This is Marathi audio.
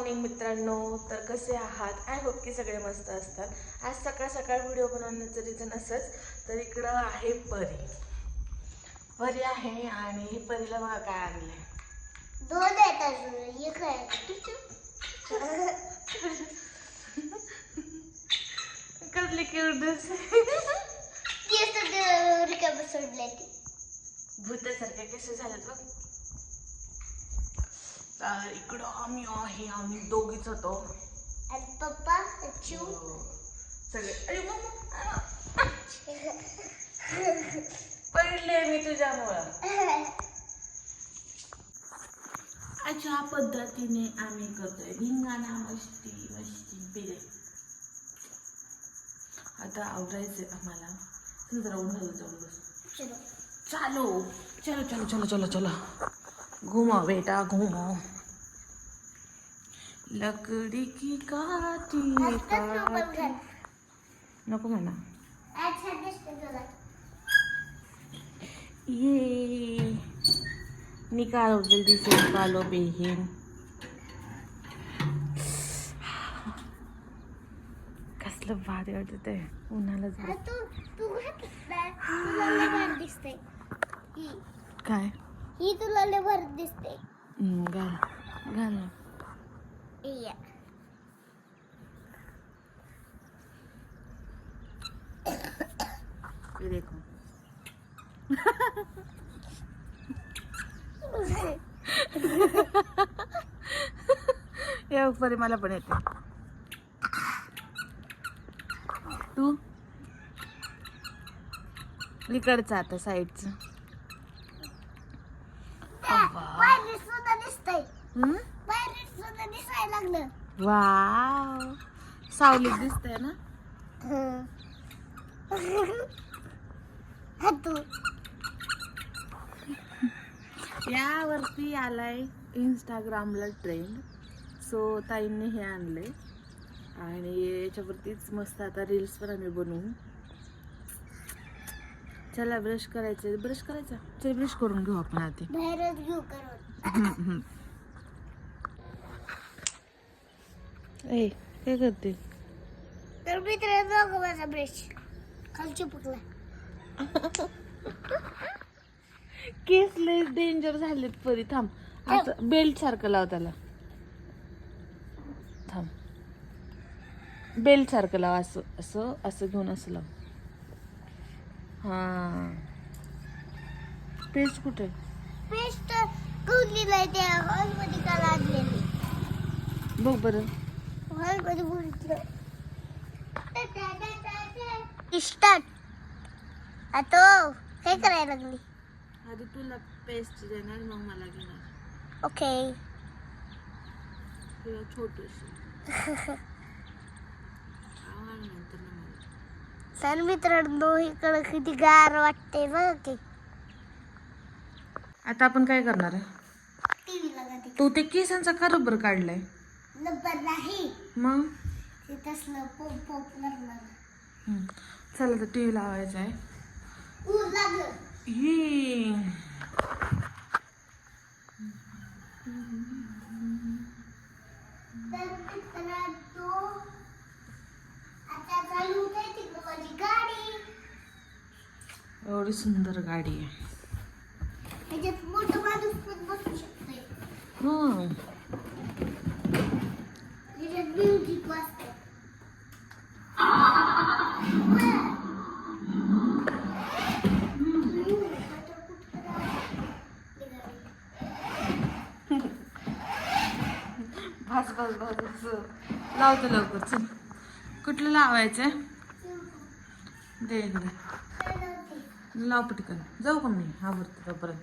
मॉर्निंग मित्रांनो. तर कसे आहात? आय होप की सगळे मस्त असतात. आज सकाळ सकाळ व्हिडिओ बनवण्याचं रिझन असंच, तर इकडं आहे परी आहे आणि ही परीला बघा काय आणलंय. दोन आहेत अजून, एक आहे. कसली क्यूट केस रिकामे सोडले भूतासारखे कसे झालेत बघ. तर इकडं आम्ही दोघीच होतो आणि पप्पा चिव सगळे. अरे पडले मी तुझ्यामुळं. अशा पद्धतीने आम्ही करतोय धिंगाणा मस्ती पिले. आता आवरायचंय आम्हाला. जरा उन्हाळ्यात जाऊन बस. चलो चलो चलो चलो चलो चलो घुमा बेटा घुमा. लकड़ी की काठी नको म्हणा. ये निकालो जल्दी से निकालो बहन. कसलं भारी वाटत आहे उन्हाळ्यात. काय ही तुला लय भारी दिसते. घाल घाल ना. ये देखो. या परी मला पण येते. तू इकडचं आता साईडचं. सुद्धा दिसतंय. सुद्धा दिसायला लागलं. वाव सावलीत दिसतंय ना. तू यावरती आलाय इंस्टाग्रामला ट्रेंड. सो ताईंनी हे आणले आणि याच्यावरतीच मस्त आता रील्स पण आम्ही बनवू. चला ब्रश करायचं. ब्रश करायचा. चल ब्रश करून घेऊ आपण आधी. बाहेरच घेऊ करून. ए काय करते? तर मित्रांनो माझा ब्रश खाली चिपकला. केस लय डेंजर झालेत परी. थांब आता बेल्ट सारखं लाव त्याला. थांब बेल्ट सारखं लाव. असं असं असं घेऊन असं लाव. हा पेस्ट कुठे? पेस्ट कुठली नाही त्या हॉलमध्ये काल आणलेली. बघ बरं. हॉलमध्ये बघितलं. स्टार्ट. आता काय करायला लागली? आधी तुला पेस्ट देणार मग मला घेणार. ओके. तुला छोटीशी नंतर ना मला. तर मित्रांनो इकडं किती गार वाटते बघ की. आता आपण काय करणार आहे? टीव्ही लगाते. तू ते केसांचा का रबर काढलाय? रबर नाही. मग ते तसलं पोप पोप करणार. चला तर टीव्ही लावायचा आहे. ऊर लागलं. ही तर मित्रांनो आता चालू होते तिकडं माझी गाडी. एवढी सुंदर गाडी आहे. त्याच्यात मोठं माणूस पण बसू शकते. त्याच्यात म्युझिक वाजते. बस बस बस लावतो लवकर. चल कुठलं लावायचं? दे इकडे लाव पटकन. जाऊ का मी आवडते तोपर्यंत.